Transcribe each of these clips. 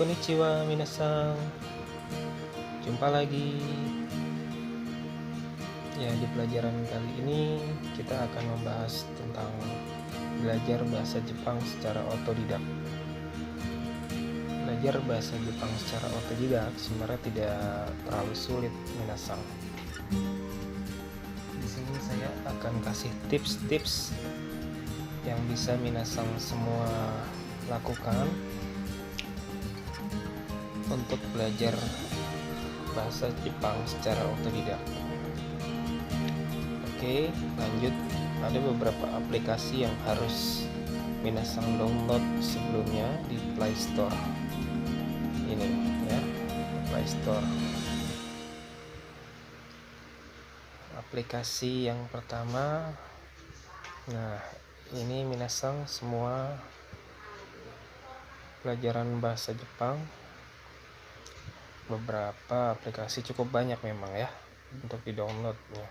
Konnichiwa minasan. Jumpa lagi. Ya, di pelajaran kali ini kita akan membahas tentang belajar bahasa Jepang secara otodidak. Belajar bahasa Jepang secara otodidak sebenarnya tidak terlalu sulit minasan. Di sini saya akan kasih tips-tips yang bisa minasan semua lakukan untuk belajar bahasa Jepang secara otodidak. Oke, lanjut. Ada beberapa aplikasi yang harus minasan download sebelumnya di Play Store. Ini ya, Play Store. Aplikasi yang pertama, nah ini minasan semua pelajaran bahasa Jepang. Beberapa aplikasi cukup banyak memang ya untuk di-downloadnya.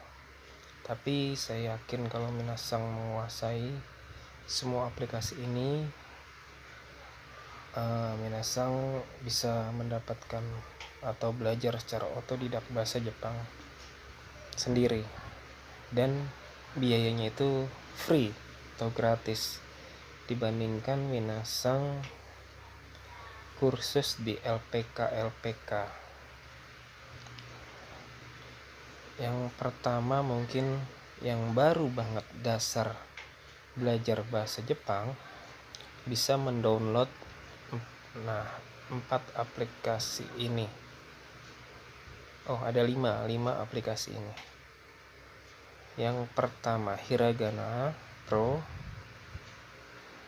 Tapi saya yakin kalau minasan menguasai semua aplikasi ini, minasan bisa mendapatkan atau belajar secara otodidak bahasa Jepang sendiri, dan biayanya itu free atau gratis dibandingkan minasan kursus di LPK. Yang pertama mungkin yang baru banget dasar belajar bahasa Jepang bisa mendownload 4 aplikasi ini. Ada 5 aplikasi ini. Yang pertama Hiragana Pro,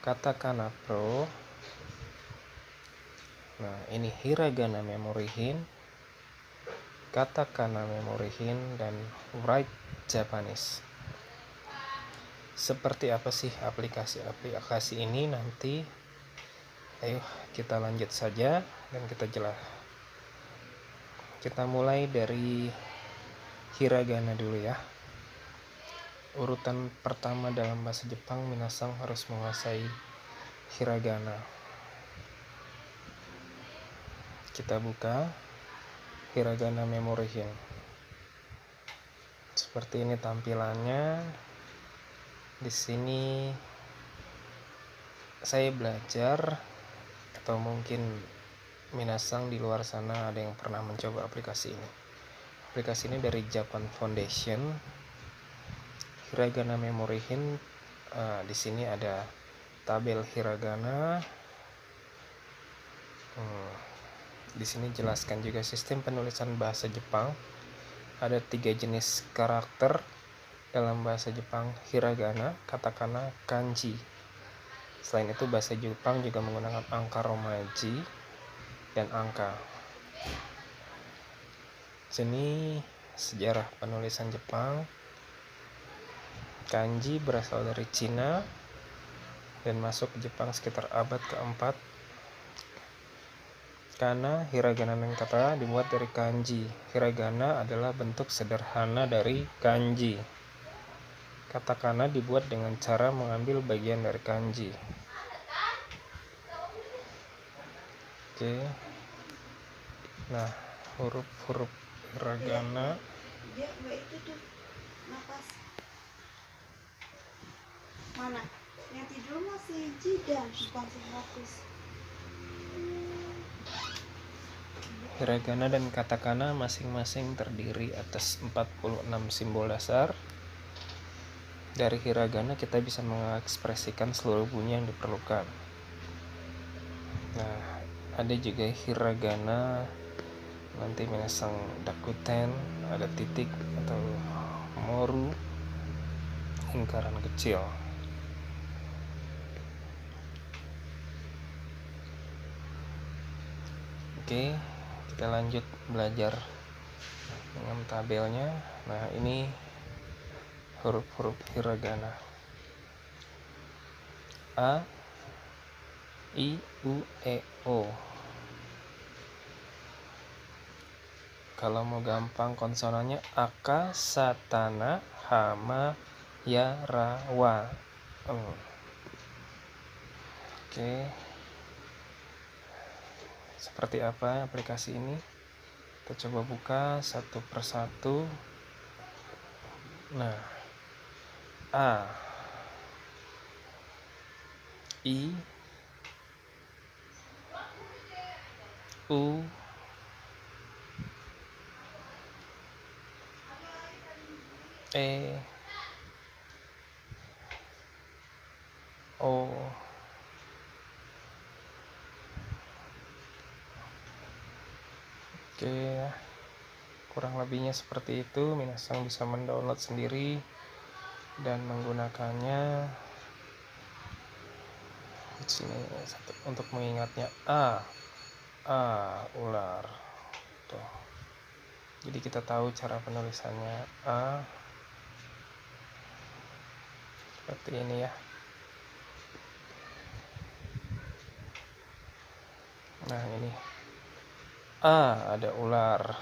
Katakana Pro. Nah, ini Hiragana Memory Hint, Katakana Memory Hint, dan Write Japanese. Seperti apa sih aplikasi ini nanti? Ayo kita lanjut saja dan kita jelas. Kita mulai dari Hiragana dulu ya. Urutan pertama dalam bahasa Jepang, minasan harus menguasai Hiragana. Kita buka Hiragana Memory Hint. Seperti ini tampilannya. Di sini saya belajar, atau mungkin minasan di luar sana ada yang pernah mencoba aplikasi ini. Aplikasi ini dari Japan Foundation. Hiragana Memory Hint. Di sini ada tabel hiragana. Di sini jelaskan juga sistem penulisan bahasa Jepang. Ada 3 jenis karakter dalam bahasa Jepang: hiragana, katakana, kanji. Selain itu bahasa Jepang juga menggunakan angka romaji dan angka. Sini sejarah penulisan Jepang. Kanji berasal dari Cina dan masuk ke Jepang sekitar abad keempat. Kana, hiragana, dan kata dibuat dari kanji. Hiragana adalah bentuk sederhana dari kanji. Katakana dibuat dengan cara mengambil bagian dari kanji. Oke. Nah, huruf-huruf hiragana. Mana? Yang tidur masih jidan, bukan fokus. Hiragana dan katakana masing-masing terdiri atas 46 simbol dasar. Dari hiragana kita bisa mengekspresikan seluruh bunyi yang diperlukan. Nah, ada juga hiragana nanti minasan dakuten, ada titik atau moru, lingkaran kecil. Oke, kita lanjut belajar dengan tabelnya. Nah, ini huruf-huruf hiragana: A, I, U, E, O. Kalau mau gampang konsonannya aka, satana, hama, ya, ra, wa. Oke. seperti apa aplikasi ini. Kita coba buka satu persatu. Nah, A, I, U, E, O, oke, kurang lebihnya seperti itu. Minasang bisa mendownload sendiri dan menggunakannya. Di sini untuk mengingatnya A ular. Tuh. Jadi kita tahu cara penulisannya A seperti ini ya. Nah, ini A ada ular.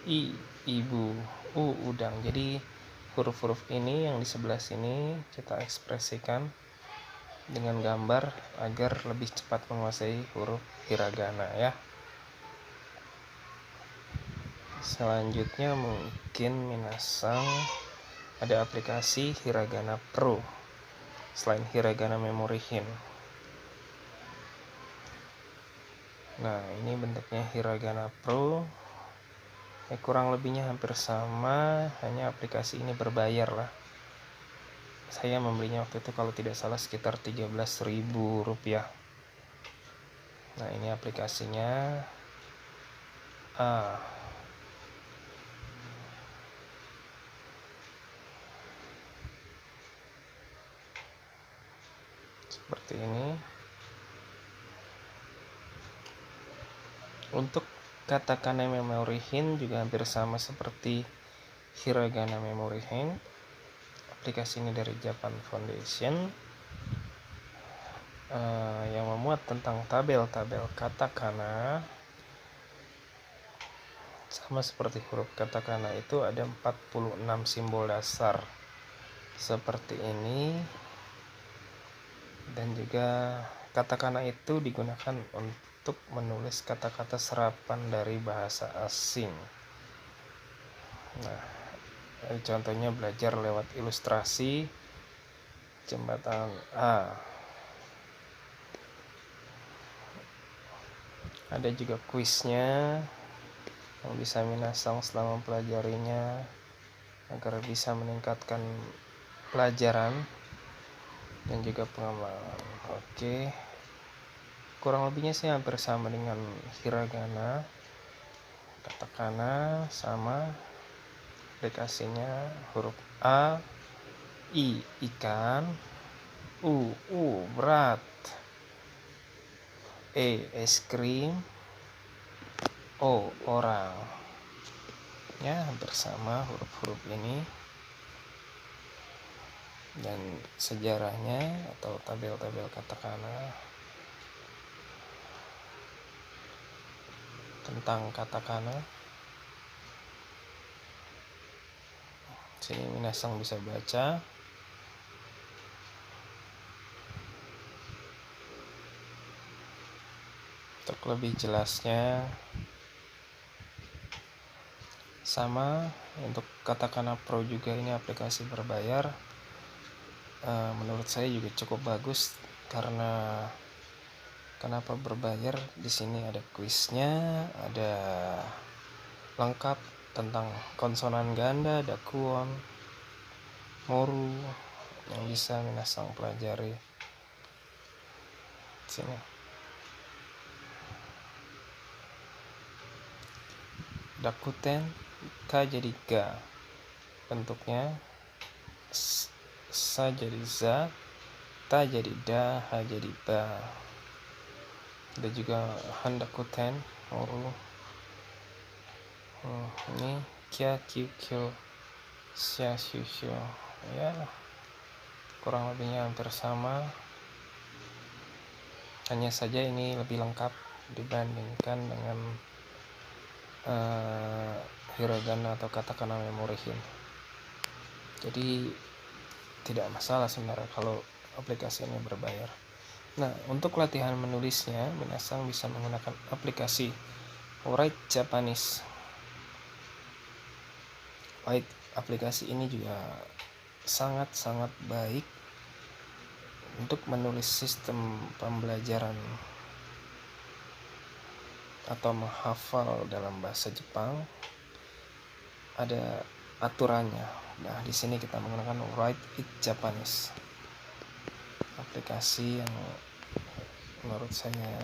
I ibu, U udang. Jadi huruf-huruf ini yang di sebelah sini kita ekspresikan dengan gambar agar lebih cepat menguasai huruf hiragana ya. Selanjutnya mungkin minasang ada aplikasi Hiragana Pro selain Hiragana Memory Hint. Nah, ini bentuknya Hiragana Pro. Kurang lebihnya hampir sama, hanya aplikasi ini berbayar lah. Saya membelinya waktu itu kalau tidak salah sekitar Rp13.000. Nah, ini aplikasinya. Seperti ini. Untuk katakana memory hint juga hampir sama seperti Hiragana Memory Hint. Aplikasi ini dari Japan Foundation yang memuat tentang tabel-tabel katakana. Sama seperti huruf katakana itu ada 46 simbol dasar seperti ini, dan juga katakana itu digunakan untuk menulis kata-kata serapan dari bahasa asing. Nah, contohnya belajar lewat ilustrasi jembatan A. Ada juga kuisnya yang bisa minasang setelah mempelajarinya agar bisa meningkatkan pelajaran dan juga pengamalan. Oke, kurang lebihnya sih hampir sama dengan hiragana, katakana sama. Aplikasinya huruf A, I ikan, U berat, E es krim, O orang. Ya, hampir sama huruf-huruf ini. Dan sejarahnya atau tabel-tabel katakana tentang katakana. Sini minasang bisa baca. Untuk lebih jelasnya sama untuk katakana Pro juga, ini aplikasi berbayar. Menurut saya juga cukup bagus karena kenapa berbayar? Di sini ada kuisnya, ada lengkap tentang konsonan ganda, dakuon, moru yang bisa minasang pelajari. Sini. Dakuten, K jadi ga. Bentuknya sa jadi za, ta jadi da, ha jadi ba. Ada juga handakuten, moru. Ini kya kyukyo sya shusho. Ya, kurang lebihnya hampir sama, hanya saja ini lebih lengkap dibandingkan dengan hiragana atau katakana memory hint. Jadi tidak masalah sebenarnya kalau aplikasi ini berbayar. Nah, untuk latihan menulisnya, minasang bisa menggunakan aplikasi Write Japanese. Baik, aplikasi ini juga sangat-sangat baik untuk menulis sistem pembelajaran atau menghafal dalam bahasa Jepang. Ada aturannya. Nah, di sini kita menggunakan Write It Japanese. Aplikasi yang menurut saya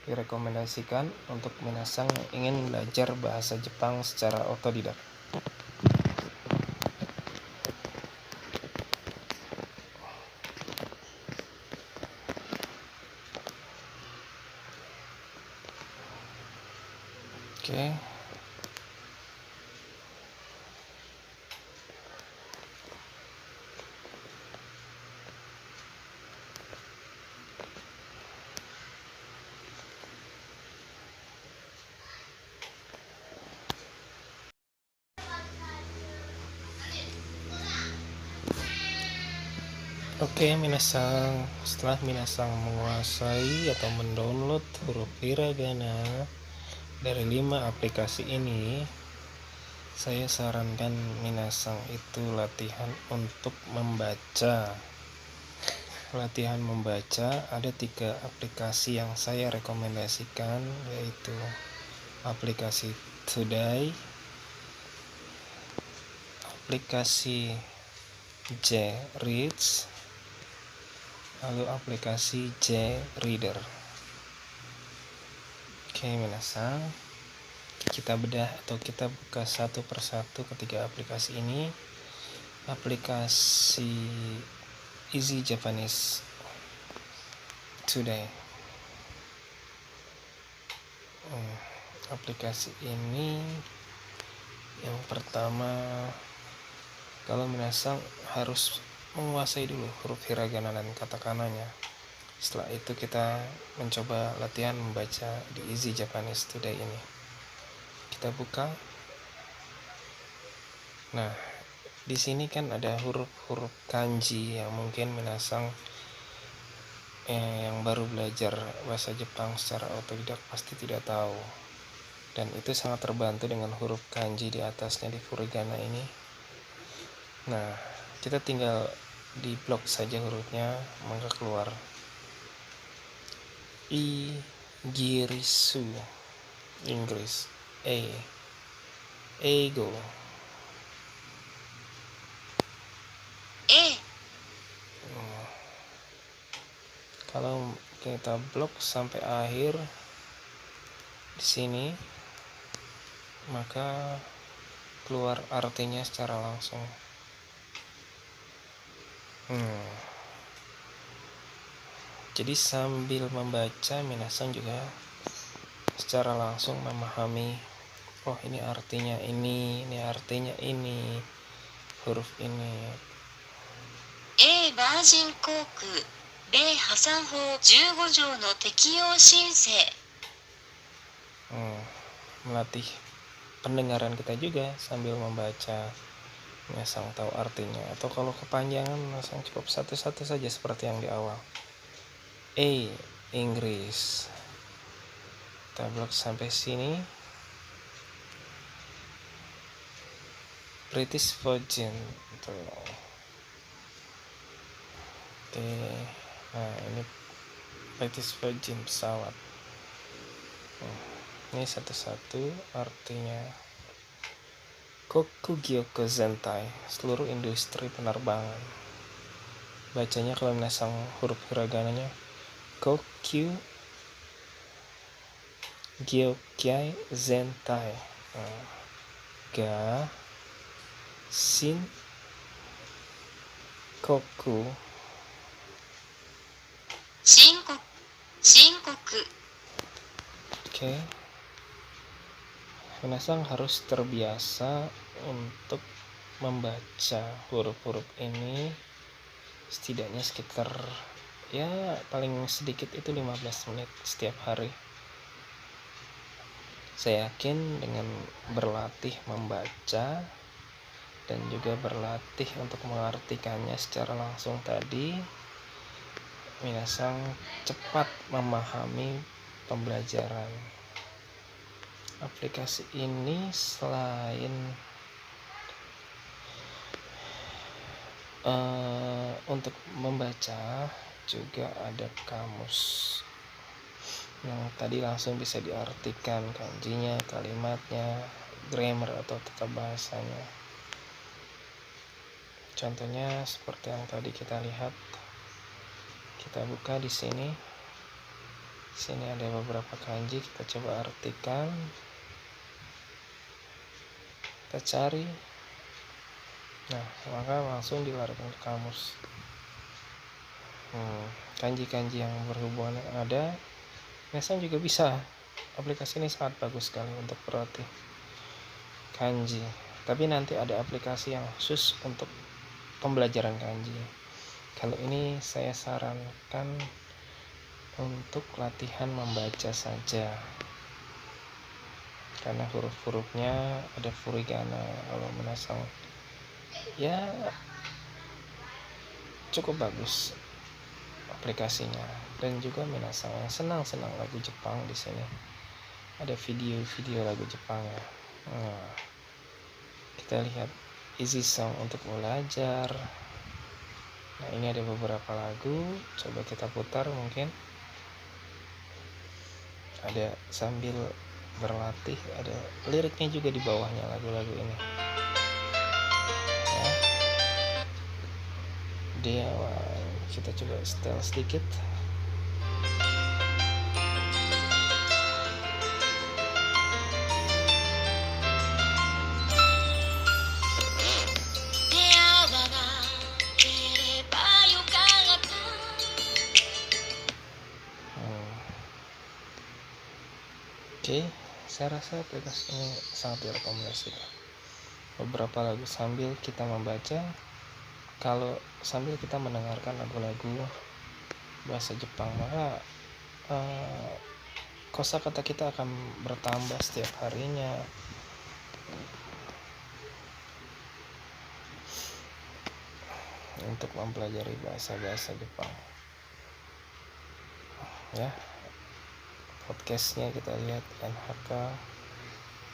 direkomendasikan untuk minasang yang ingin belajar bahasa Jepang secara otodidak. Oke. Oke, minasang, setelah minasang menguasai atau mendownload huruf hiragana dari 5 aplikasi ini, saya sarankan minasang itu latihan untuk membaca. Latihan membaca ada 3 aplikasi yang saya rekomendasikan, yaitu aplikasi Today, aplikasi J-Reads, lalu aplikasi J-Reader. Oke, minasang, kita bedah atau kita buka satu persatu ketiga aplikasi ini. Aplikasi Easy Japanese Today. Aplikasi ini yang pertama, kalau minasang harus menguasai dulu huruf hiragana dan katakananya. Setelah itu kita mencoba latihan membaca di Easy Japanese Today ini. Kita buka. Nah, di sini kan ada huruf-huruf kanji yang mungkin minasang yang baru belajar bahasa Jepang secara otodidak pasti tidak tahu. Dan itu sangat terbantu dengan huruf kanji di atasnya di furigana ini. Nah, kita tinggal di blok saja hurufnya, maka keluar I, girisu, Inggris, ego, kalau kita blok sampai akhir di sini, maka keluar artinya secara langsung. Jadi sambil membaca, minasang juga secara langsung memahami, oh ini artinya ini artinya ini, huruf ini. A バージン航空米破産法15条の適用申請。Melatih pendengaran kita juga sambil membaca, minasang tahu artinya. Atau kalau kepanjangan, minasang cukup satu-satu saja seperti yang di awal. Inggris. Kita blok sampai sini. British Virgin. Oke. Nah, ini British Virgin pesawat. Ini satu-satu artinya. Kokugyoko Zentai, seluruh industri penerbangan. Bacanya kalau minasang huruf hiragananya Kokyu Gyokyai Zentai. Ga Shin Koku Shinkoku. Oke. Minasang harus terbiasa untuk membaca huruf-huruf ini setidaknya sekitar, ya paling sedikit itu 15 menit setiap hari. Saya yakin dengan berlatih membaca dan juga berlatih untuk mengartikannya secara langsung tadi, minasang cepat memahami pembelajaran. Aplikasi ini selain untuk membaca juga ada kamus yang tadi langsung bisa diartikan kanjinya, kalimatnya, grammar atau tata bahasanya. Contohnya seperti yang tadi kita lihat. Kita buka di sini. Sini ada beberapa kanji, kita coba artikan. Kita cari. Nah, maka langsung dilarikan ke kamus. Kanji-kanji yang berhubungan ada. Biasanya juga bisa. Aplikasi ini sangat bagus sekali untuk berarti kanji. Tapi nanti ada aplikasi yang khusus untuk pembelajaran kanji. Kalau ini saya sarankan untuk latihan membaca saja. Karena huruf-hurufnya ada furigana, kalau menasang ya cukup bagus aplikasinya. Dan juga minasang yang senang lagu Jepang di sini. Ada video-video lagu Jepang ya. Nah, kita lihat easy song untuk belajar. Nah, ini ada beberapa lagu, coba kita putar mungkin. Ada sambil berlatih, ada liriknya juga di bawahnya lagu-lagu ini. Ya. Di awal kita coba setel sedikit. Oke, saya rasa aplikasi ini sangat direkomendasikan. Beberapa lagu sambil kita membaca, kalau sambil kita mendengarkan lagu-lagu bahasa Jepang, maka kosakata kita akan bertambah setiap harinya. Untuk mempelajari bahasa-bahasa Jepang. Ya. Podcastnya kita lihat NHK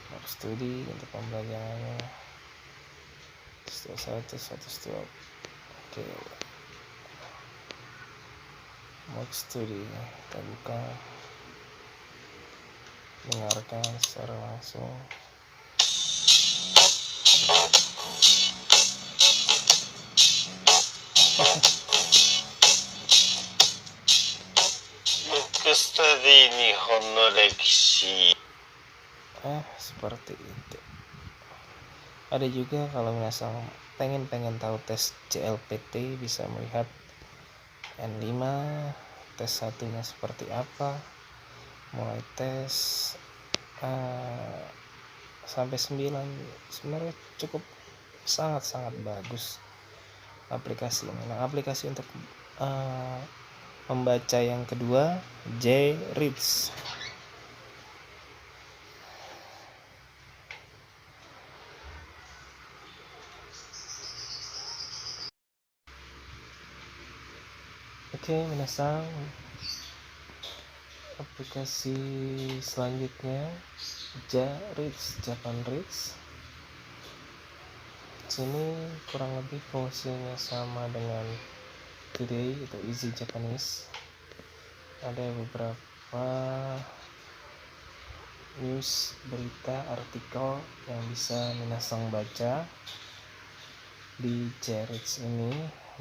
Mock Study untuk pembelajarannya 1 oke, Mock Study kita buka, dengarkan secara langsung. Study Nihon no Rekishi. Seperti itu. Ada juga kalau minasang pengen tahu tes CLPT, bisa melihat N5 tes satunya seperti apa, mulai tes sampai 9. Sebenarnya cukup sangat bagus aplikasi ini. Nah, aplikasi untuk membaca yang kedua, J-Reads. Oke, minasang, aplikasi selanjutnya J-Reads, Japan Reads. Sini kurang lebih fungsinya sama dengan Today atau Easy Japanese. Ada beberapa news, berita, artikel yang bisa minasang baca di J-Reads ini,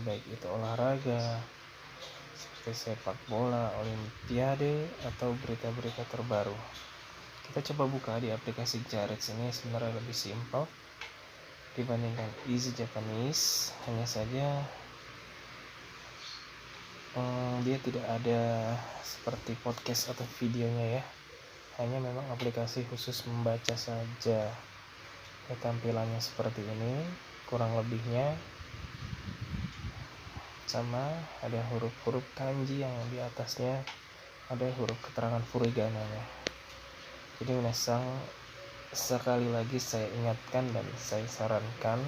baik itu olahraga seperti sepak bola, olimpiade, atau berita-berita terbaru. Kita coba buka di aplikasi J-Reads ini. Sebenarnya lebih simpel dibandingkan Easy Japanese, hanya saja dia tidak ada seperti podcast atau videonya ya, hanya memang aplikasi khusus membaca saja. Tampilannya seperti ini kurang lebihnya, sama ada huruf-huruf kanji yang di atasnya ada huruf keterangan furigana ya. Jadi minasang, sekali lagi saya ingatkan dan saya sarankan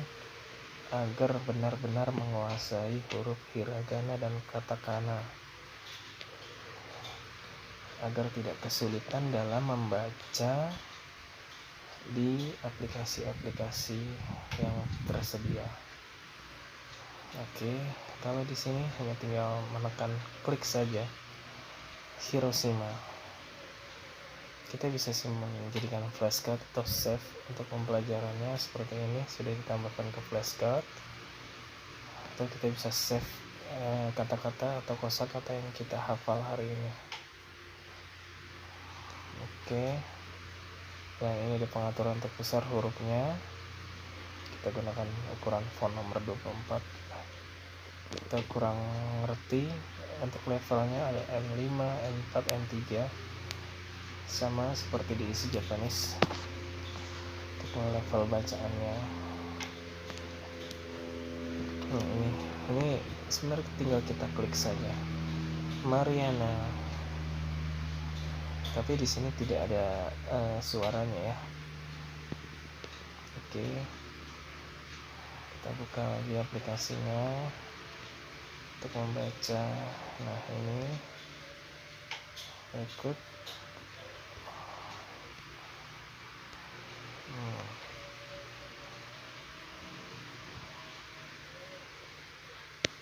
agar benar-benar menguasai huruf hiragana dan katakana agar tidak kesulitan dalam membaca di aplikasi-aplikasi yang tersedia. Oke, kalau di sini hanya tinggal menekan klik saja Hiroshima. Kita bisa menjadikan flashcard atau save untuk pembelajarannya seperti ini, sudah ditambahkan ke flashcard. Atau kita bisa save kata-kata atau kosakata yang kita hafal hari ini. Oke. Dan ini ada pengaturan untuk besar hurufnya. Kita gunakan ukuran font nomor 24. Kita kurang ngerti untuk levelnya, ada N5, N4, N3, sama seperti di Easy Japanese untuk level bacaannya. Ini sebenarnya tinggal kita klik saja Mariana, tapi di sini tidak ada suaranya ya. Oke, kita buka lagi aplikasinya untuk membaca. Nah, ini ikut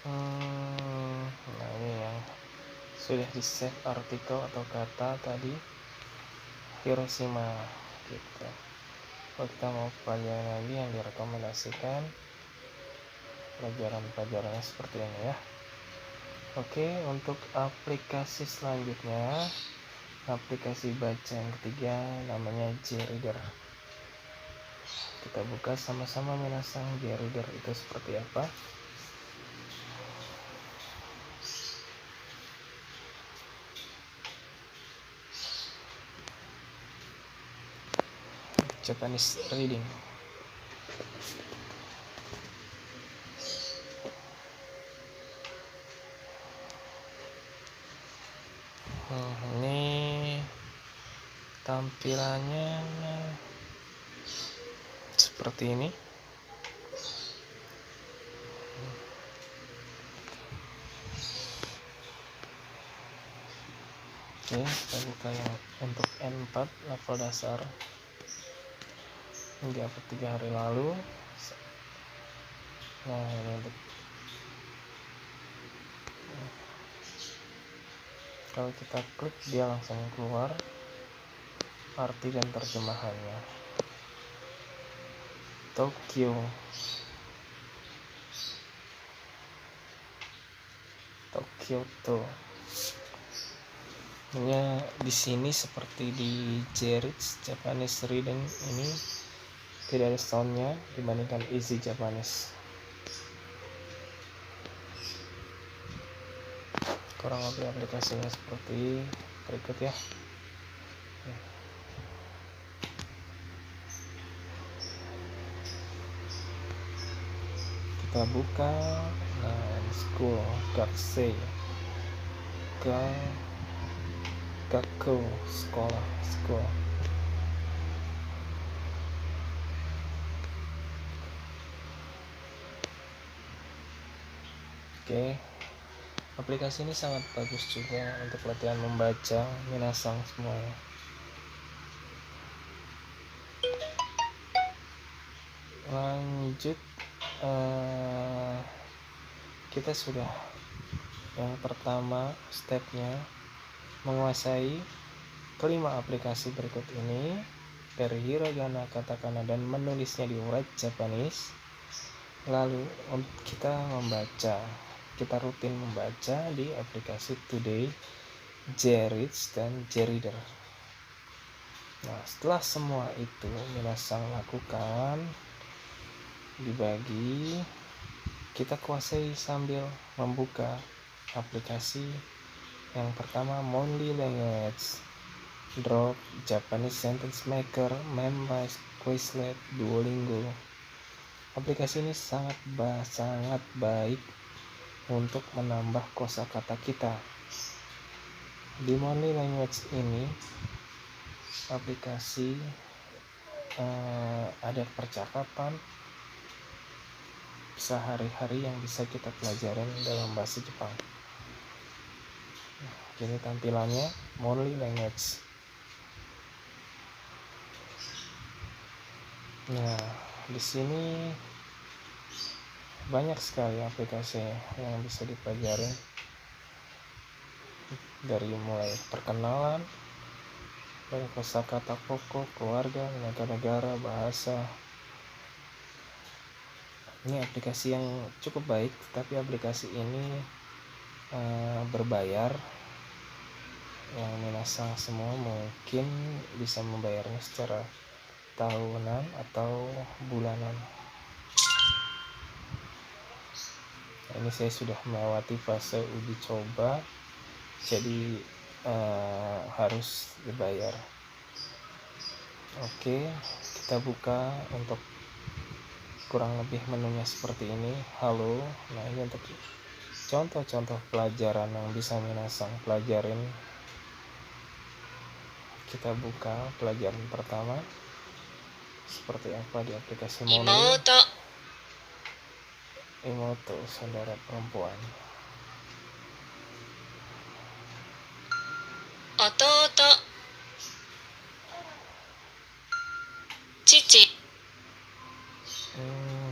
nah, ini yang sudah di save artikel atau kata tadi Hiroshima gitu. Kalau kita mau pelajaran lagi yang direkomendasikan, pelajaran-pelajarannya seperti ini ya. Oke, untuk aplikasi selanjutnya, aplikasi baca yang ketiga namanya J-Reader. Kita buka sama-sama minasang. J-Reader itu seperti apa? Japanese reading. Ini tampilannya seperti ini. Oke, kita buka yang untuk N4 level dasar yang diupload 3 hari lalu. Nah, ini untuk kalau kita klik dia langsung keluar arti dan terjemahannya. Tokyo, Kyoto. Ya, di sini seperti di J-Reads Japanese Reading ini tidak ada soundnya dibandingkan Easy Japanese. Kurang lebih aplikasinya seperti berikut ya. Kita buka school, gakusei, gakko, sekolah, school. Oke, aplikasi ini sangat bagus juga untuk latihan membaca minasang semuanya. Lanjut, kita sudah yang pertama stepnya menguasai kelima aplikasi berikut ini dari hiragana, katakana, dan menulisnya di write Japanese. Lalu kita membaca, kita rutin membaca di aplikasi Today, J-Reads, dan J-Reader. Nah, setelah semua itu minasang lakukan, dibagi, kita kuasai sambil membuka aplikasi yang pertama, Monthly Language, Drop, Japanese Sentence Maker, Memrise, Quizlet, Duolingo. Aplikasi ini sangat baik untuk menambah kosakata kita. Di Monthly Language ini aplikasi ada percakapan sehari-hari yang bisa kita pelajarin dalam bahasa Jepang. Ini tampilannya. Monthly Language. Nah, di sini banyak sekali aplikasi yang bisa dipelajari, dari mulai perkenalan, dari kosakata pokok, keluarga, negara, bahasa. Ini aplikasi yang cukup baik, tapi aplikasi ini berbayar. Yang minasang semua mungkin bisa membayarnya secara tahunan atau bulanan. Ini saya sudah melewati fase uji coba, jadi harus dibayar. Oke, kita buka. Untuk kurang lebih menunya seperti ini. Halo. Nah, ini untuk contoh-contoh pelajaran yang bisa minasang pelajarin. Kita buka pelajaran pertama. Seperti apa di aplikasi Monly. Imoto, saudara perempuan. Ototo. Cici.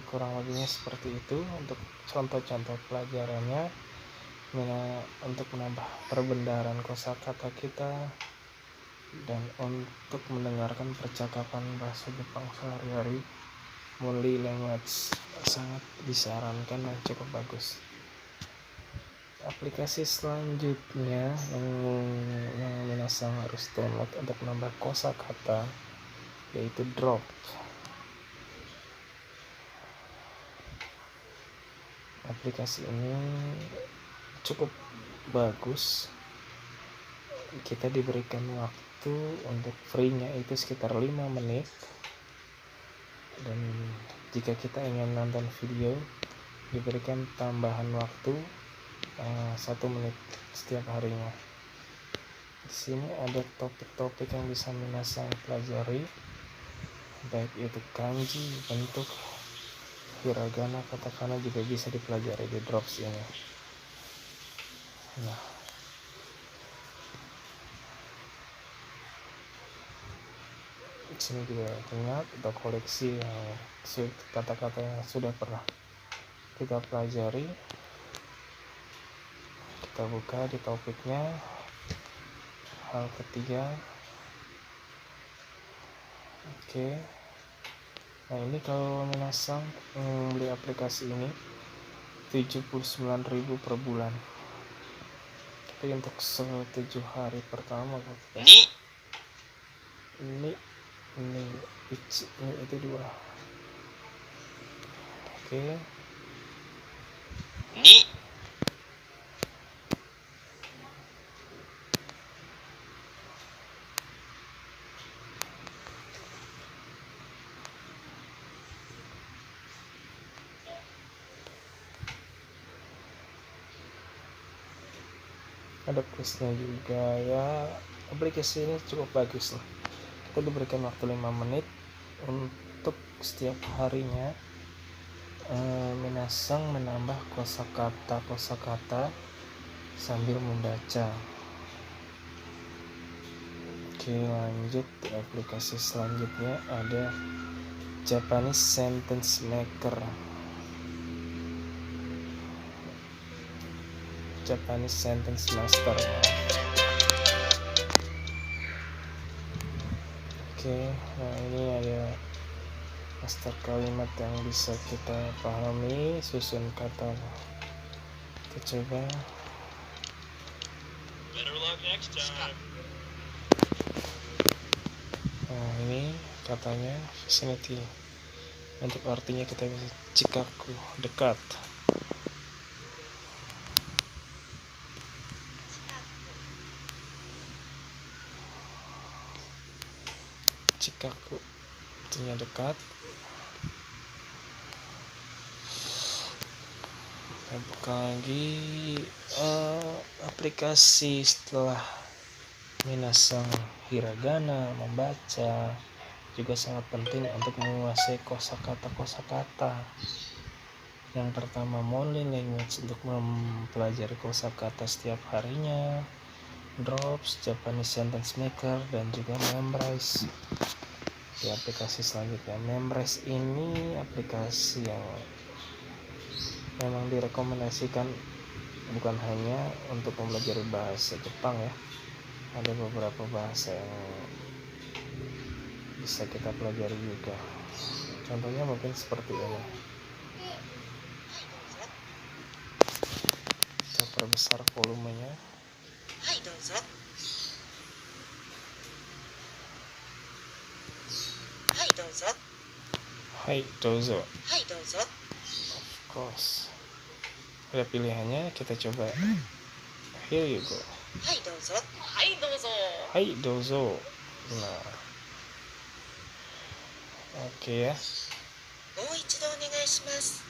Kurang lebihnya seperti itu untuk contoh-contoh pelajarannya. Untuk menambah perbendaharaan kosakata kita dan untuk mendengarkan percakapan bahasa Jepang sehari-hari, Monly Language sangat disarankan dan cukup bagus. Aplikasi selanjutnya yang minasang harus download untuk menambah kosakata yaitu Drop. Aplikasi ini cukup bagus. Kita diberikan waktu untuk free-nya itu sekitar 5 menit, dan jika kita ingin nonton video diberikan tambahan waktu 1 menit setiap harinya. Di sini ada topik-topik yang bisa minasang pelajari, baik itu kanji, bentuk, hiragana, katakana juga bisa dipelajari di Drops ini. Nah, di sini juga ingat atau koleksi yang kata-kata yang sudah pernah kita pelajari. Kita buka di topiknya, hal ketiga. Oke. Nah, ini kalau minasang beli aplikasi ini 79.000 per bulan. Tapi untuk 7 hari pertama ini itu 2. Oke. Ada plusnya juga ya. Aplikasi ini cukup bagus lah. Kita diberikan waktu 5 menit untuk setiap harinya minasang menambah kosakata sambil membaca. Oke, lanjut. Di aplikasi selanjutnya ada Japanese Sentence Maker. Japanese Sentence Master. Oke, nah ini ada master kalimat yang bisa kita pahami, susun kata. Kita coba. Nah, ini katanya vicinity. Untuk artinya kita bisa cikaku, dekat. Cikaku artinya dekat. Kita buka lagi aplikasi setelah minasang hiragana, membaca juga sangat penting untuk menguasai kosakata. Yang pertama, Monly Language untuk mempelajari kosakata setiap harinya. Drops, Japanese Sentence Maker, dan juga Memrise. Di aplikasi selanjutnya, Memrise ini aplikasi yang memang direkomendasikan bukan hanya untuk mempelajari bahasa Jepang ya, ada beberapa bahasa yang bisa kita pelajari juga. Contohnya mungkin seperti ini. Kita perbesar volumenya. はいどうぞ。はいどうぞ。 Hai dozo. はいどうぞ。 Of course. Ada pilihannya, kita coba. Here you go. はいどうぞ。はいどうぞ。 Hai dozo. Nah, oke ya. もう一度お願いします。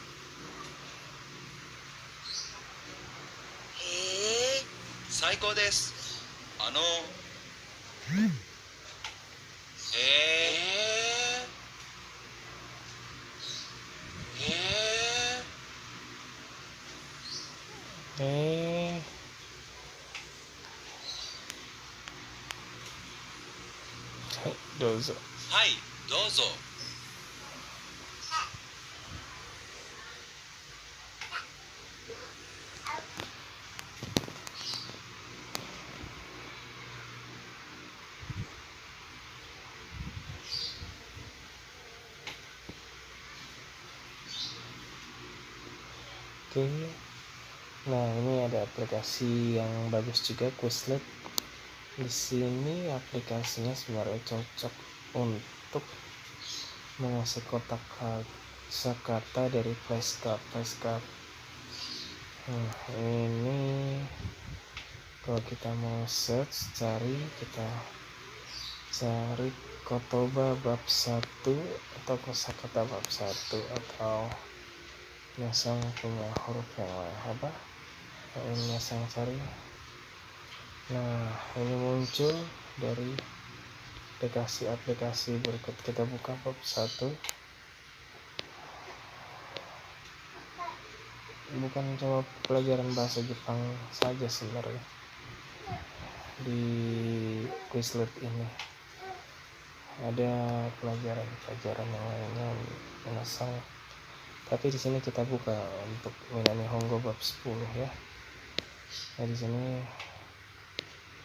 へえ。最高です。へえ。Hai dozo. はい、どうぞ。 Oke. Nah, ini ada aplikasi yang bagus juga, Quizlet. Di sini aplikasinya sebenarnya cocok untuk menguasai kotak kata dari flashcard. Nah, ini kalau kita mau search, kita cari kotoba bab 1 atau kosakata bab 1 atau Nyasang punya huruf yang lain apa? Ini Nyasang cari. Nah, ini muncul dari aplikasi berikut. Kita buka bab 1. Bukan cuma pelajaran bahasa Jepang saja sebenarnya di Quizlet ini, ada pelajaran yang lainnya Nyasang. Tapi di sini kita buka untuk Minami Hongo bab 10 ya. Nah, di sini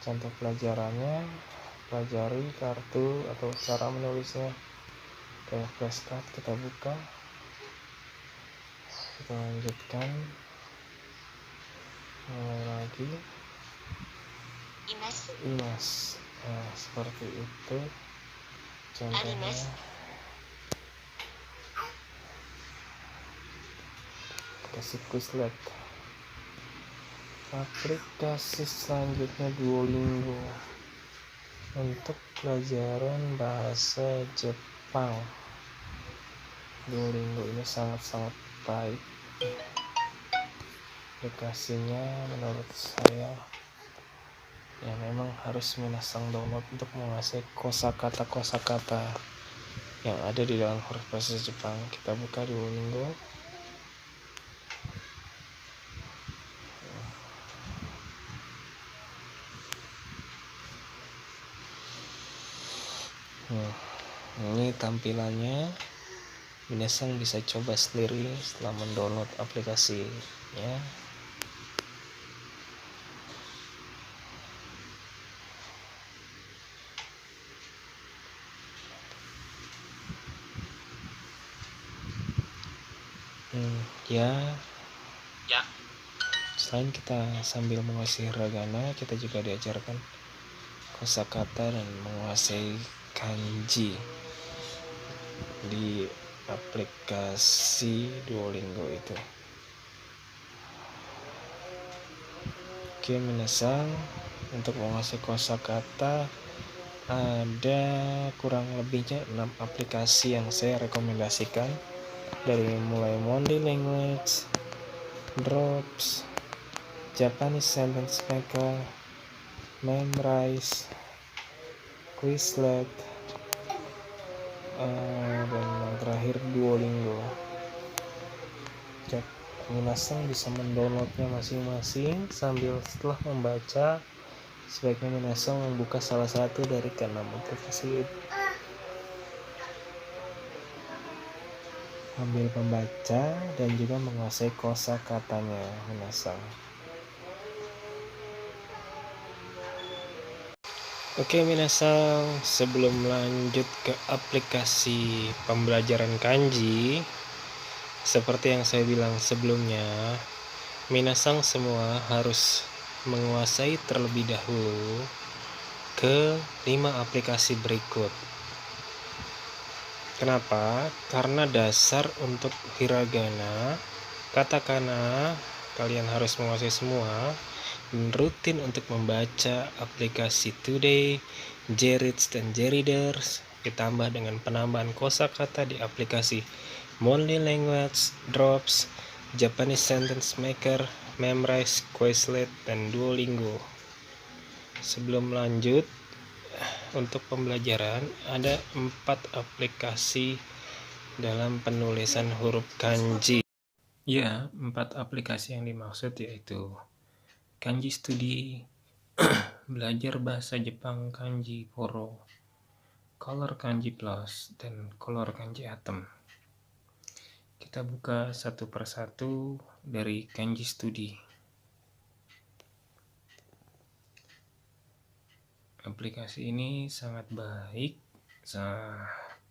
contoh pelajarannya, pelajari kartu atau cara menulisnya kayak flashcard. Kita buka, kita lanjutkan, mulai lagi. Imas. Nah, seperti itu contohnya. Aplikasi Quizlet. Aplikasi selanjutnya Duolingo untuk pelajaran bahasa Jepang. Duolingo ini sangat-sangat baik. Aplikasinya menurut saya ya memang harus minasang download untuk menguasai kosakata yang ada di dalam huruf bahasa Jepang. Kita buka Duolingo. Ini tampilannya. Minasang bisa coba sendiri setelah mendownload aplikasinya. Ya. Selain kita sambil menguasai hiragana, kita juga diajarkan kosakata dan menguasai kanji di aplikasi Duolingo itu. Oke, minasang, untuk menguasai kosakata ada kurang lebihnya 6 aplikasi yang saya rekomendasikan, dari mulai Monday Language, Drops, Japanese Sentence Maker, Memrise, Quizlet, dan yang terakhir Duolingo. Minasang bisa mendownloadnya masing-masing sambil setelah membaca Sebaiknya minasang membuka salah satu dari keenam aplikasi. Ambil membaca dan juga menguasai kosakatanya minasang. Oke minasang, sebelum lanjut ke aplikasi pembelajaran kanji, seperti yang saya bilang sebelumnya, minasang semua harus menguasai terlebih dahulu ke 5 aplikasi berikut. Kenapa? Karena dasar untuk hiragana, katakana kalian harus menguasai semua, dan rutin untuk membaca aplikasi Today, J-Reads dan J-Readers, ditambah dengan penambahan kosakata di aplikasi Monly Language, Drops, Japanese Sentence Maker, Memrise, Quizlet, dan Duolingo. Sebelum lanjut untuk pembelajaran, ada 4 aplikasi dalam penulisan huruf kanji. Ya, 4 aplikasi yang dimaksud yaitu Kanji Studi, Belajar Bahasa Jepang Kanji Poro, Color Kanji Plus, dan Color Kanji Atom. Kita buka satu persatu dari Kanji Studi. Aplikasi ini sangat baik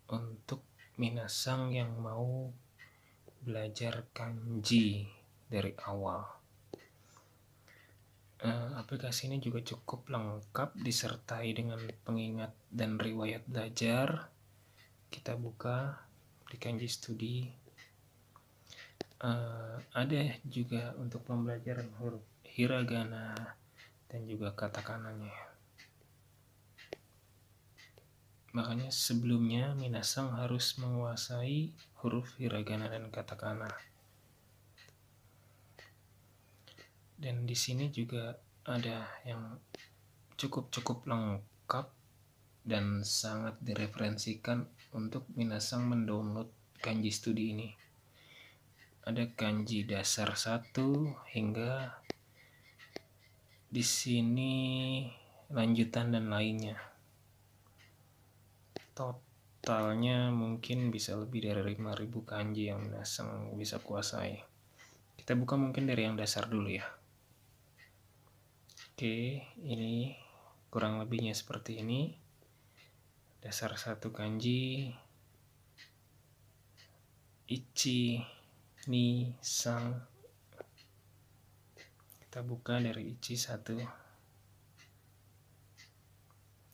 untuk minasang yang mau belajar kanji dari awal. Aplikasi ini juga cukup lengkap disertai dengan pengingat dan riwayat belajar. Kita buka di Kanji Studi. Ada juga untuk pembelajaran huruf hiragana dan juga katakananya. Makanya sebelumnya minasang harus menguasai huruf hiragana dan katakana. Dan di sini juga ada yang cukup lengkap dan sangat direferensikan untuk minasang mendownload Kanji Studi ini. Ada kanji dasar 1 hingga di sini lanjutan dan lainnya. Totalnya mungkin bisa lebih dari 5.000 kanji yang minasang bisa kuasai. Kita buka mungkin dari yang dasar dulu ya. Oke, ini kurang lebihnya seperti ini. Dasar 1 kanji, ichi, ni, sang. Kita buka dari ichi 1,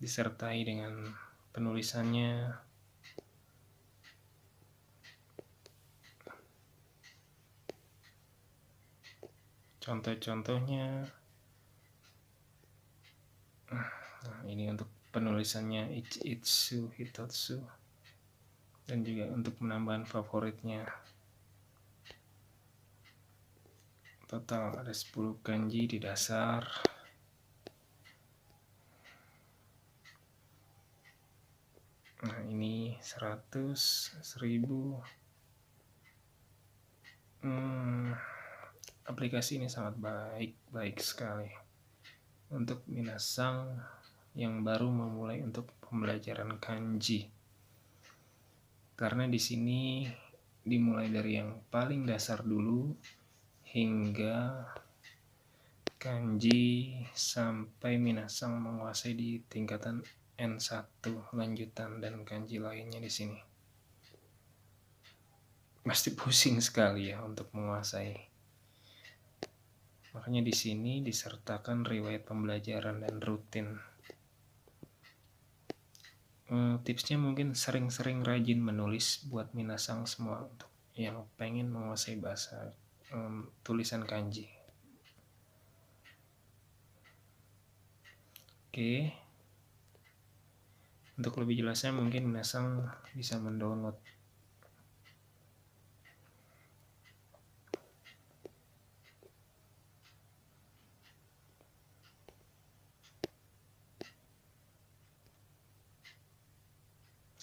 disertai dengan penulisannya. Contoh-contohnya. Nah, ini untuk penulisannya Ichitsu, Hitotsu, dan juga untuk penambahan favoritnya. Total ada 10 kanji di dasar. Nah, ini 100, 1000. Aplikasi ini sangat baik sekali untuk minasang yang baru memulai untuk pembelajaran kanji. Karena di sini dimulai dari yang paling dasar dulu hingga kanji sampai minasang menguasai di tingkatan N1 lanjutan dan kanji lainnya di sini. Pasti pusing sekali ya untuk menguasai. Makanya di sini disertakan riwayat pembelajaran dan rutin. Tipsnya mungkin sering-sering rajin menulis buat minasang semua untuk yang pengen menguasai bahasa tulisan kanji. Oke. Untuk lebih jelasnya mungkin minasang bisa mendownload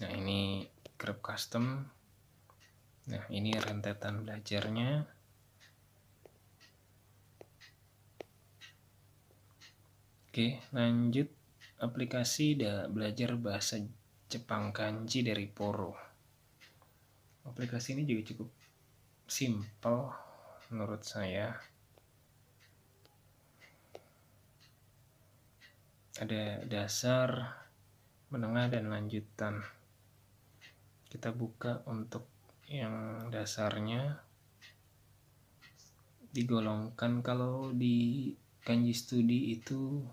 Nah, ini grab custom. Nah, ini rentetan belajarnya. Oke, lanjut aplikasi belajar bahasa Jepang kanji dari Poro. Aplikasi ini juga cukup simple menurut saya. Ada dasar, menengah, dan lanjutan. Kita buka untuk yang dasarnya, digolongkan. Kalau di kanji studi itu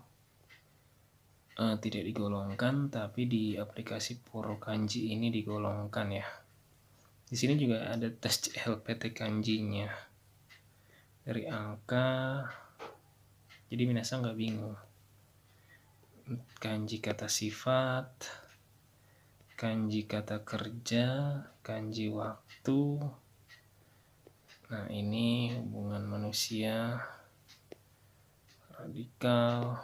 tidak digolongkan, tapi di aplikasi Poro Kanji ini digolongkan ya. Di sini juga ada tes LPT kanjinya dari angka, jadi minasan nggak bingung. Kanji kata sifat, kanji kata kerja, kanji waktu. Nah, ini hubungan manusia, radikal.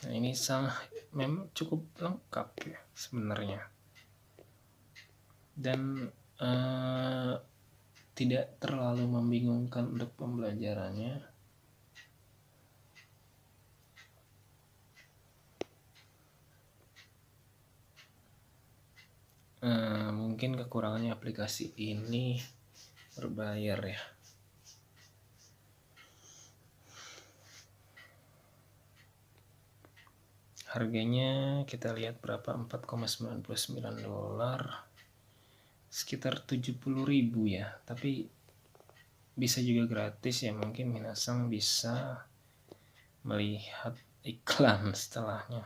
Nah, ini memang cukup lengkap ya sebenarnya, dan tidak terlalu membingungkan untuk pembelajarannya. Mungkin kekurangannya aplikasi ini berbayar ya. Harganya kita lihat berapa, $4,99, sekitar 70.000 ya. Tapi bisa juga gratis ya, mungkin minasan bisa melihat iklan setelahnya.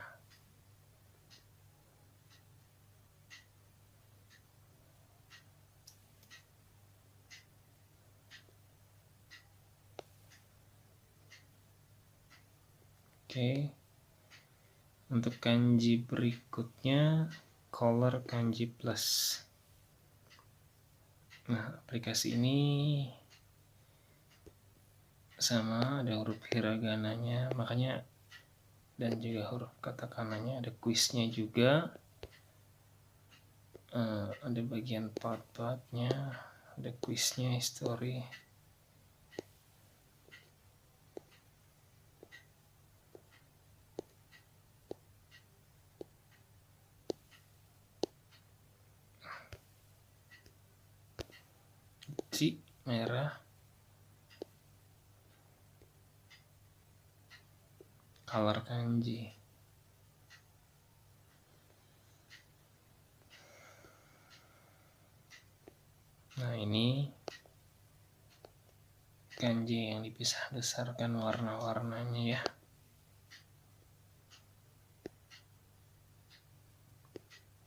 Oke. Untuk kanji berikutnya, Color Kanji Plus. Nah, aplikasi ini sama, ada huruf hiragananya, makanya, dan juga huruf katakananya, ada kuisnya juga, ada bagian part-partnya, ada kuisnya, history. Merah, color kanji. Nah, ini kanji yang dipisah besarkan warna-warnanya ya.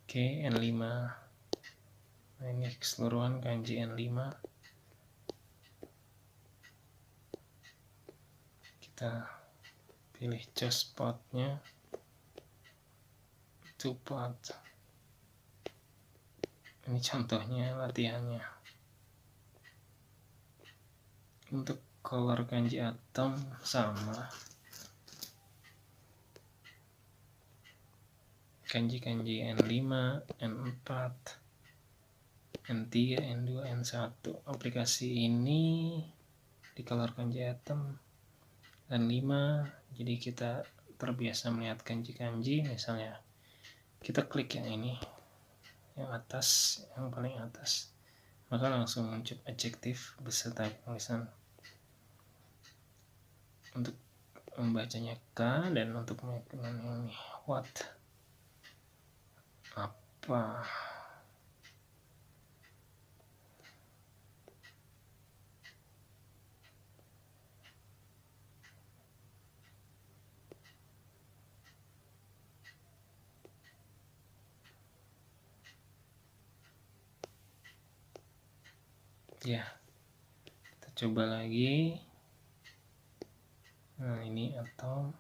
Oke, N5. Nah, ini keseluruhan kanji N5. Kita pilih choose part-nya, 2 part. Ini contohnya latihannya. Untuk color kanji atom sama. Kanji-kanji N5, N4, N3, N2, N1. Aplikasi ini di color kanji atom N5, jadi kita terbiasa melihat kanji-kanji. Misalnya kita klik yang ini, yang atas, yang paling atas, maka langsung muncul adjektif beserta tulisan. Untuk membacanya K, dan untuk mengenal ini what, apa. Ya, kita coba lagi. Nah, ini atom.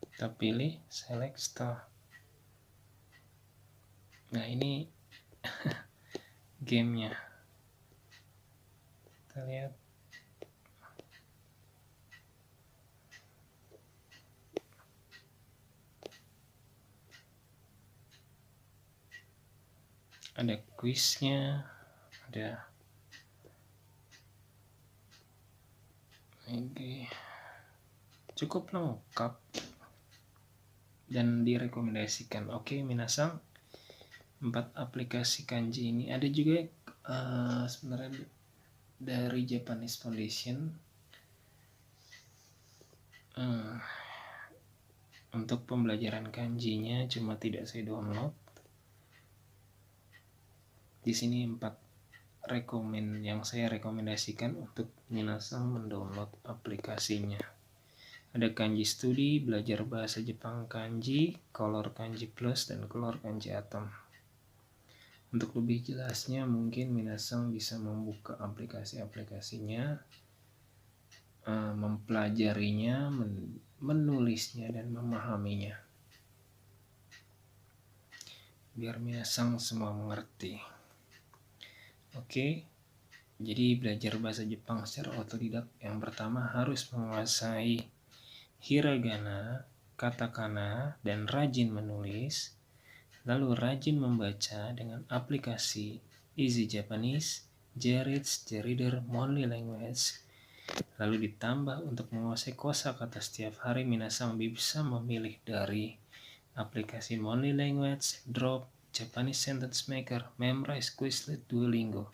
Kita pilih select star. Nah, ini gamenya. Kita lihat. ada kuisnya, ada ini cukup lengkap dan direkomendasikan. Oke, minasang, 4 aplikasi kanji ini ada juga sebenarnya dari Japanese Foundation untuk pembelajaran kanjinya, cuma tidak saya download. Di sini 4 yang saya rekomendasikan untuk minasang mendownload aplikasinya. Ada Kanji Studi, belajar bahasa Jepang kanji, Color Kanji Plus, dan Color Kanji Atom. Untuk lebih jelasnya mungkin minasang bisa membuka aplikasi-aplikasinya, mempelajarinya, menulisnya, dan memahaminya, biar minasang semua mengerti. Oke, jadi belajar bahasa Jepang secara otodidak yang pertama harus menguasai hiragana, katakana, dan rajin menulis, lalu rajin membaca dengan aplikasi Easy Japanese, JReads, JReader, Monly Language, lalu ditambah untuk menguasai kosakata setiap hari, minasang bisa memilih dari aplikasi Monly Language, Drop, Japanese Sentence Maker, Memrise, Quizlet, Duolingo.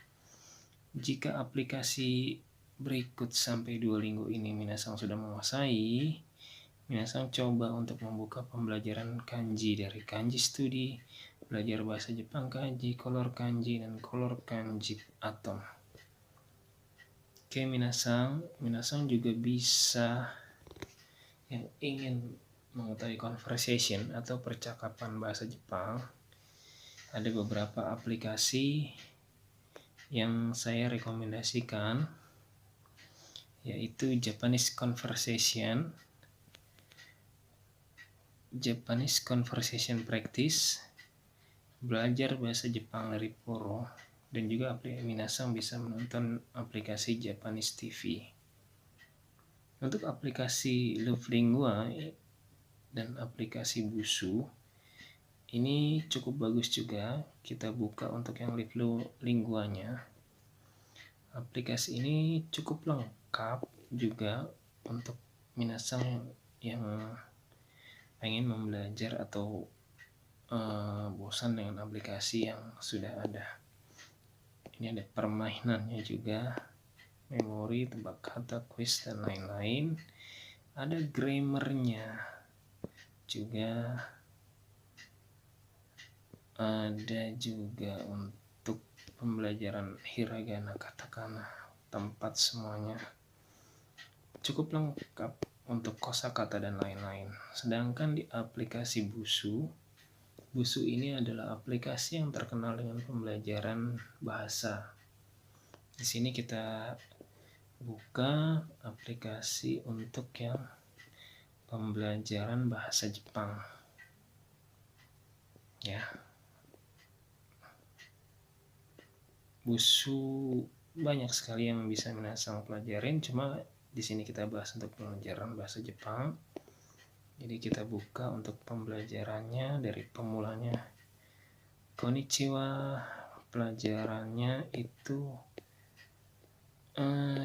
Jika aplikasi berikut sampai Duolingo ini minasang sudah menguasai, minasang coba untuk membuka pembelajaran kanji dari Kanji Studi, belajar bahasa Jepang kanji, Color Kanji, dan Color Kanji Atom. Oke, minasang juga bisa yang ingin mengetahui conversation atau percakapan bahasa Jepang. Ada beberapa aplikasi yang saya rekomendasikan, yaitu Japanese Conversation Practice, belajar bahasa Jepang dari Poro, dan juga minasang bisa menonton aplikasi Japanese TV. Untuk aplikasi Lovelingua dan aplikasi Busuu ini cukup bagus juga. Kita buka untuk yang Lovelinguanya. Aplikasi ini cukup lengkap juga untuk minasang yang pengen membelajar atau bosan dengan aplikasi yang sudah ada. Ini ada permainannya juga, memori, tebak kata, quiz, dan lain-lain. Ada grammarnya juga. Ada juga untuk pembelajaran hiragana, katakana, tempat semuanya cukup lengkap untuk kosakata dan lain-lain. Sedangkan di aplikasi Busuu ini adalah aplikasi yang terkenal dengan pembelajaran bahasa. Di sini kita buka aplikasi untuk yang pembelajaran bahasa Jepang. Ya. Busuu banyak sekali yang bisa minasang pelajarin, cuma di sini kita bahas untuk pembelajaran bahasa Jepang. Jadi kita buka untuk pembelajarannya dari pemulanya. Konnichiwa, pelajarannya itu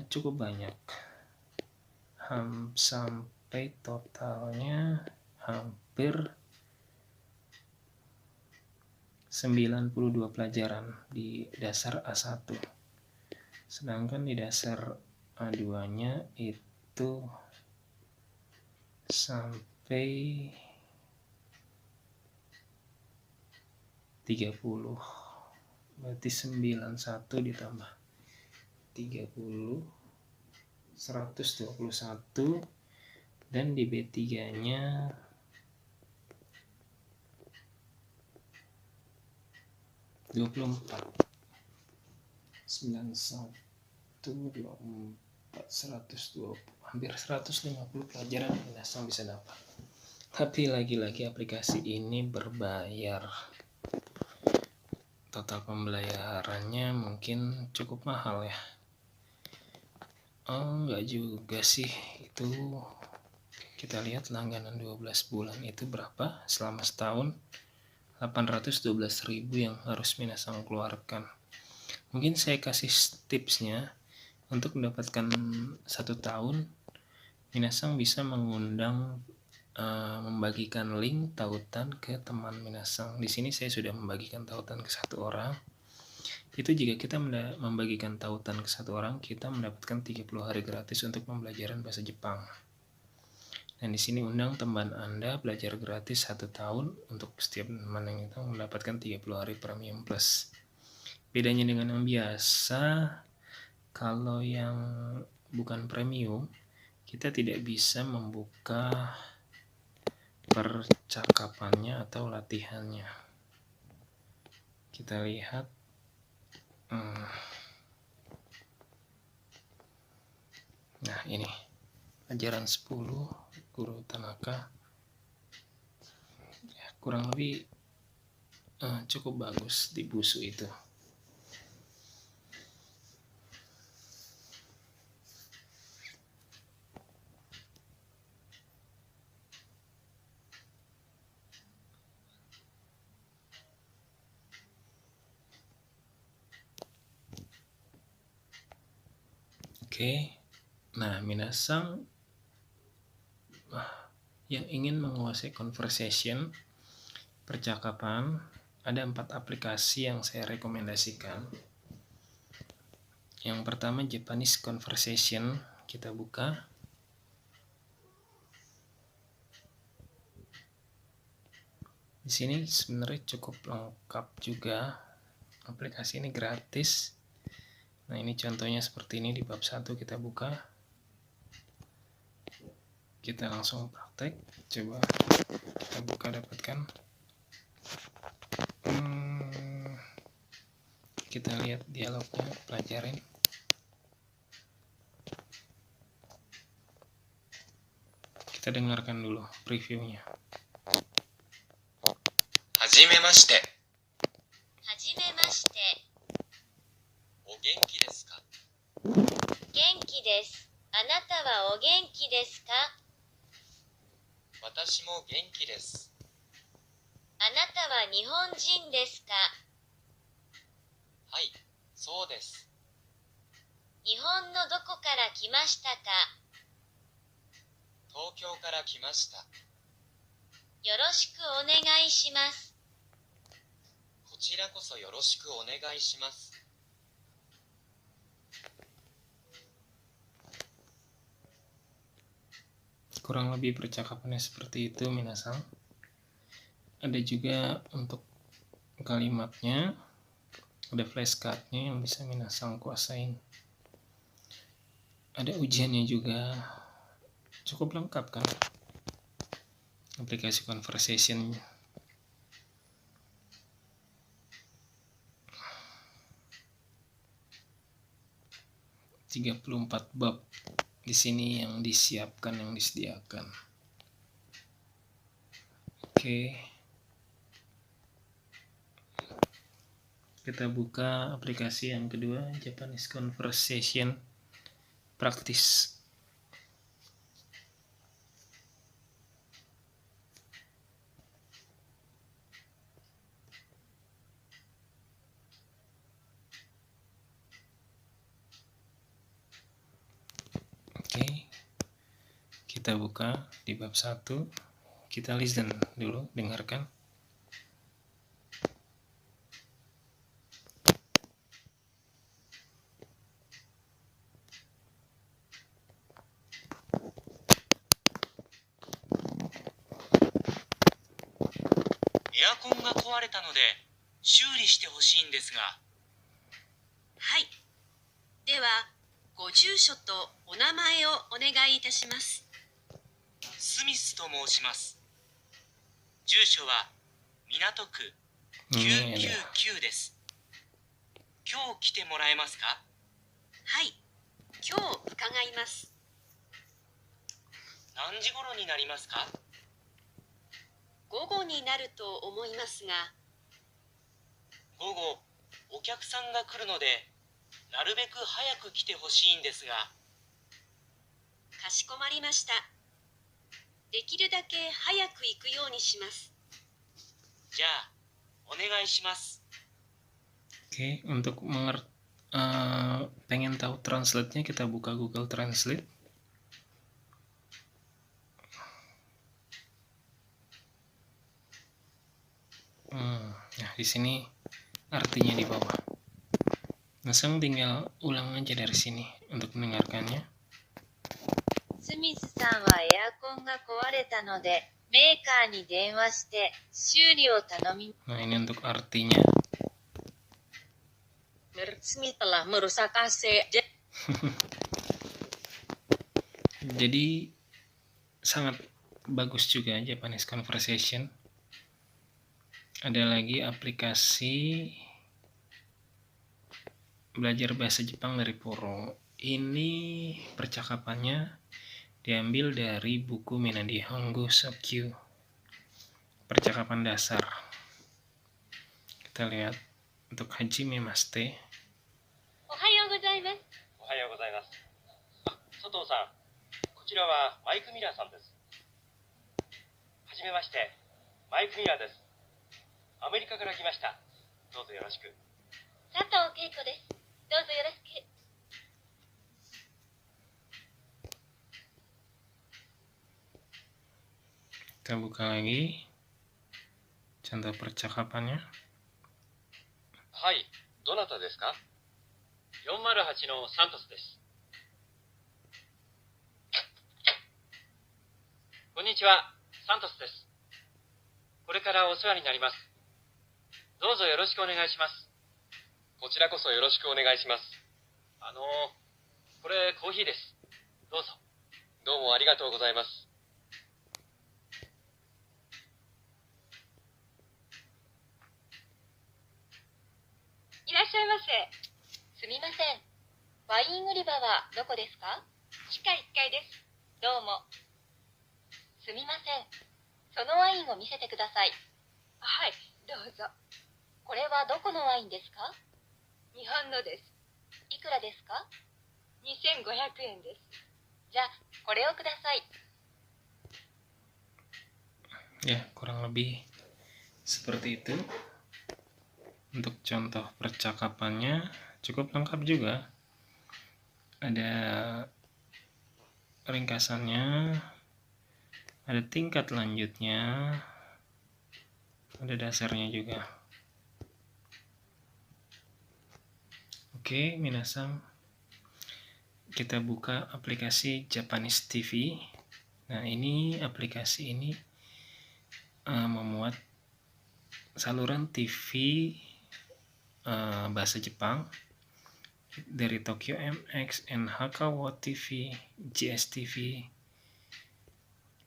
cukup banyak. Sampai totalnya hampir 92 pelajaran di dasar A1. Sedangkan di dasar A2-nya itu sampai 30. Berarti 91 ditambah 30 121, dan di B3-nya 24. 91, 24, 120, hampir 150 pelajaran minasang bisa dapat. Tapi lagi-lagi aplikasi ini berbayar. Total pembayarannya mungkin cukup mahal ya. Enggak juga sih, itu kita lihat langganan 12 bulan itu berapa selama setahun, 812.000 yang harus minasang keluarkan. Mungkin saya kasih tipsnya. Untuk mendapatkan 1 tahun, minasang bisa mengundang membagikan link tautan ke teman minasang. Di sini saya sudah membagikan tautan ke 1 orang. Itu jika kita membagikan tautan ke 1 orang, kita mendapatkan 30 hari gratis untuk pembelajaran bahasa Jepang. Dan di sini undang teman Anda belajar gratis 1 tahun untuk setiap teman yang itu mendapatkan 30 hari premium plus. Bedanya dengan yang biasa, kalau yang bukan premium, kita tidak bisa membuka percakapannya atau latihannya. Kita lihat nah ini ajaran 10 Guru Tanaka ya, kurang lebih cukup bagus di busu itu. Oke, nah minasang yang ingin menguasai conversation, percakapan, ada 4 aplikasi yang saya rekomendasikan. Yang pertama Japanese Conversation, kita buka. Di sini sebenarnya cukup lengkap juga. Aplikasi ini gratis. Nah, ini contohnya seperti ini di bab 1 kita buka. Kita langsung praktek. Coba kita buka dapatkan. Kita lihat dialognya, pelajarin. Kita dengarkan dulu previewnya. はじめまして。はじめまして。お元気ですか？元気です。あなたはお元気ですか？私も元気です。あなたは日本人ですか？はい、そうです。日本のどこから来ましたか？東京から来ました。よろしくお願いします。こちらこそよろしくお願いします。Kurang lebih percakapannya seperti itu minasang. Ada juga untuk kalimatnya, ada flashcardnya yang bisa minasang kuasain. Ada ujiannya juga, cukup lengkap kan aplikasi conversation. Tiga 34 bab di sini yang disiapkan, yang disediakan. Oke. Kita buka aplikasi yang kedua, Japanese Conversation Practice. Oke. Kita buka di bab 1. Kita listen dulu, dengarkan.エアコンが壊れたので修理してほしいんですが。はい。では、ご住所とお名前をお願いいたします。スミスと申します。住所は港区999です。今日来てもらえますか？はい。今日伺います。何時頃になりますか？午後になると思いますが。午後、お客さんが来るので、なるべく早く来てほしいんですが。かしこまりました。できるだけ早く行くようにします。じゃあ、お願いします。 Oke, untuk pengen tahu translate-nya kita buka Google Translate. Nah, di sini artinya di bawah. Langsung tinggal ulang aja dari sini untuk mendengarkannya. スミスさんはエアコンが壊れたので、メーカーに電話して修理を頼み。 Nah, ini untuk artinya. Smith telah merusak AC. Jadi sangat bagus juga Japanese Conversation. Ada lagi aplikasi belajar bahasa Jepang dari Poro. Ini percakapannya diambil dari buku Minadi Hongo Sokyu, percakapan dasar. Kita lihat untuk Hajime Maste. おはようございます。おはようございます。佐藤さん、こちらはマイク・ミラーさんです。はじめまして、マイク・ミラーです。アメリカから来ました。どうぞよろしく。佐藤恵子です。どうぞよろしく。 Kita buka lagi contoh percakapannya. はい、どなたですか ?408 のサントスです。こんにちは、サントスです。これからお世話になります。どうぞよろしくお願いします。こちらこそよろしくお願いします。これコーヒーです。どうぞ。どうもありがとうございます。 いらっしゃいませ。すみません。ワイン売り場はどこですか？地下1階です。どうも。すみません。そのワインを見せてください。はい、どうぞ。これはどこのワインですか？日本のです。いくらですか？2500円です。じゃあ、これをください。 Ya, kurang lebih seperti itu. Untuk contoh percakapannya cukup lengkap juga. Ada ringkasannya, ada tingkat lanjutnya, ada dasarnya juga. Oke, minasan. Kita buka aplikasi Japanese TV. Nah, ini aplikasi ini memuat saluran TV bahasa Jepang dari Tokyo MX, NHK World TV, GSTV,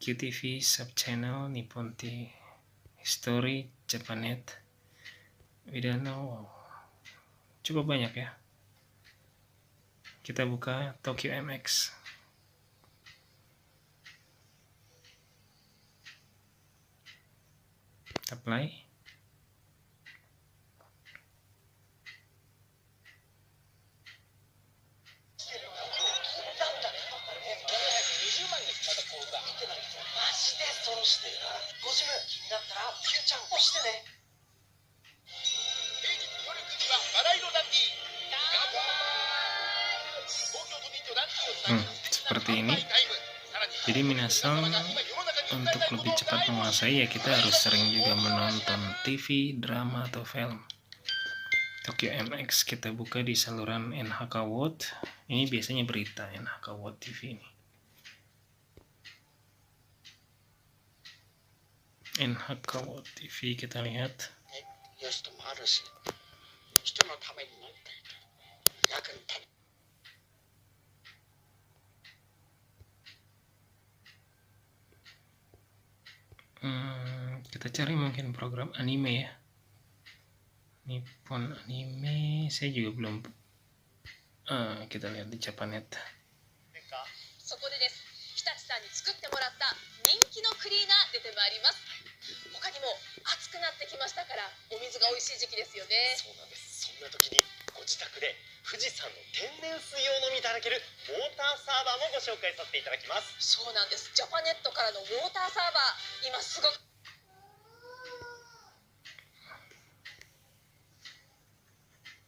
QTV, Subchannel, Nippon TV, History, Japanet, Widano. Cukup banyak ya. Kita buka Tokyo MX. Kita play. Seperti ini. Jadi minasan untuk lebih cepat menguasai ya kita harus sering juga menonton TV, drama atau film. Tokyo MX kita buka di saluran NHK World. Ini biasanya berita NHK World TV ini. NHK World TV kita lihat. Kita cari mungkin program anime ya. Nippon anime saya juga belum. Kita lihat di Japanet. そこでです。日立さんに作ってもらった人気のクリーナー出てまいります。他にも暑くなってきましたからお水が美味しい時期ですよね。そうなんです。そんな時にご自宅で富士山の天然水をお飲みいただけるウォーターサーバーもご紹介させていただきます。そうなんです。ジャパネットからのウォーターサーバー今すごく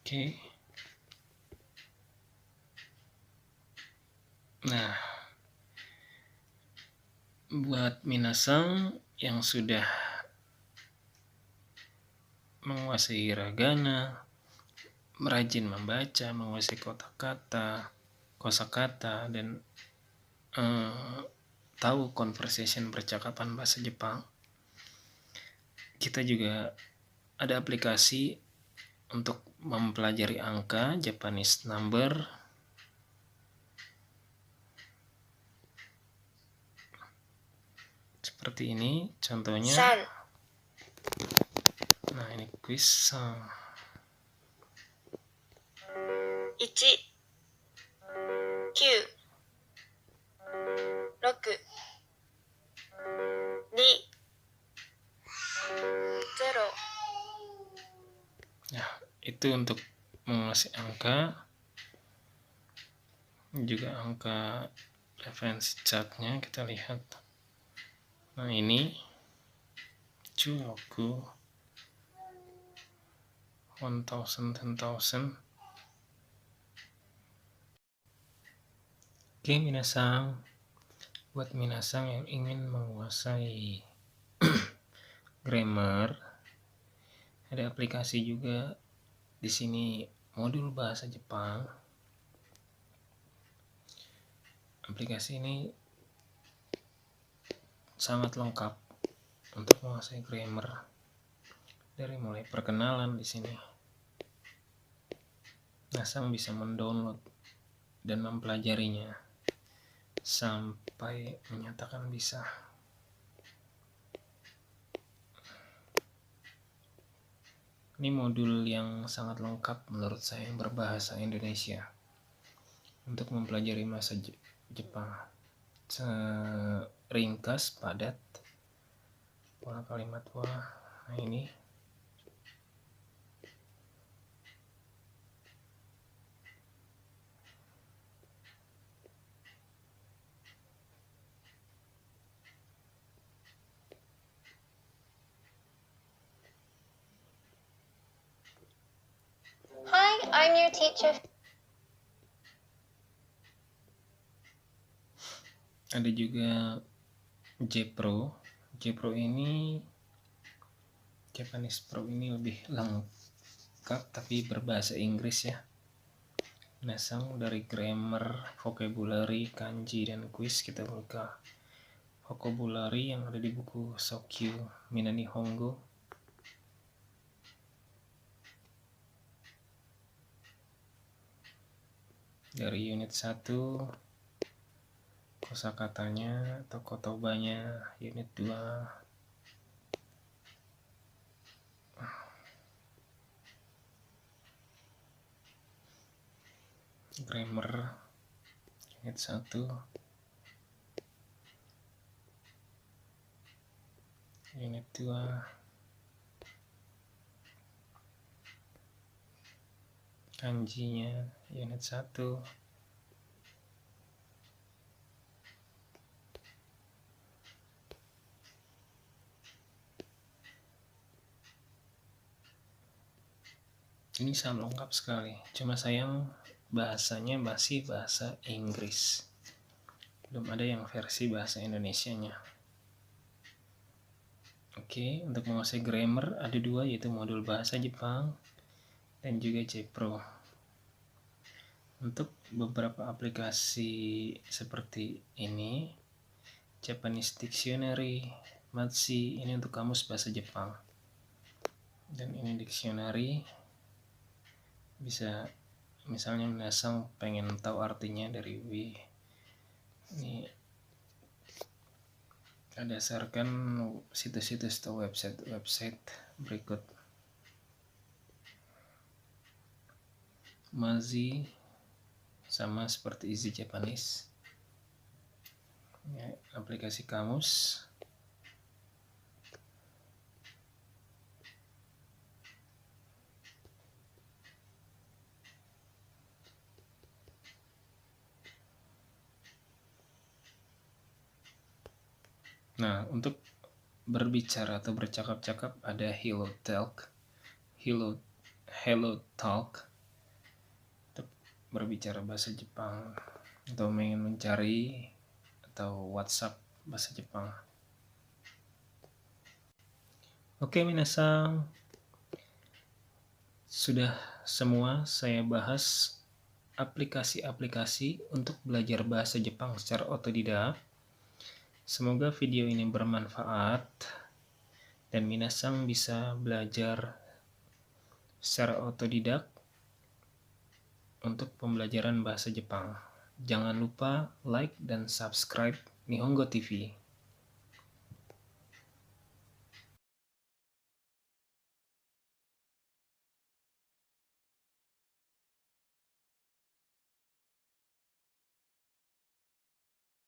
Oke. Nah, buat minasang yang sudah menguasai hiragana, rajin membaca, menguasai kosakata, dan tahu conversation percakapan bahasa Jepang, kita juga ada aplikasi untuk mempelajari angka Japanese number. Seperti ini contohnya. Nah, ini quiz 1、9、6、2、0。 Ya, itu untuk menguasai angka, juga angka referensi chartnya kita lihat. Nah, ini Chuoku 1000. Oke, minasang, buat minasang yang ingin menguasai grammar, ada aplikasi juga di sini, modul bahasa Jepang. Aplikasi ini sangat lengkap untuk menguasai grammar, dari mulai perkenalan di sini. Minasang bisa mendownload dan mempelajarinya sampai menyatakan bisa. Ini modul yang sangat lengkap menurut saya yang berbahasa Indonesia untuk mempelajari bahasa Jepang. Ringkas, padat, pola kalimat pola. Nah, ini Hi, I'm your teacher. ada juga J-Pro. J-Pro ini, Japanese Pro ini lebih lengkap tapi berbahasa Inggris ya. Minasang dari grammar, vocabulary, kanji, dan quiz kita buka vocabulary yang ada di buku Sokyu Minani Hongo. Dari unit 1 kosakatanya atau kotobanya, unit 2 grammar, unit 1 unit 2 kanjinya, unit 1 ini sangat lengkap sekali. Cuma sayang bahasanya masih bahasa Inggris, belum ada yang versi bahasa Indonesianya. Oke, untuk menguasai grammar ada dua, yaitu modul bahasa Jepang dan juga J-Pro. Untuk beberapa aplikasi seperti ini, Japanese Dictionary, Matsi, ini untuk kamus bahasa Jepang. Dan ini dictionary, bisa misalnya minasang pengen tahu artinya dari ini berdasarkan situs-situs atau website berikut. Mazi sama seperti Easy Japanese ya, aplikasi kamus. Nah, untuk berbicara atau bercakap-cakap ada Hello Talk, berbicara bahasa Jepang atau ingin mencari atau WhatsApp bahasa Jepang. Oke, minasan. Sudah semua saya bahas aplikasi-aplikasi untuk belajar bahasa Jepang secara otodidak. Semoga video ini bermanfaat dan minasan bisa belajar secara otodidak untuk pembelajaran bahasa Jepang. Jangan lupa like dan subscribe Nihongo TV.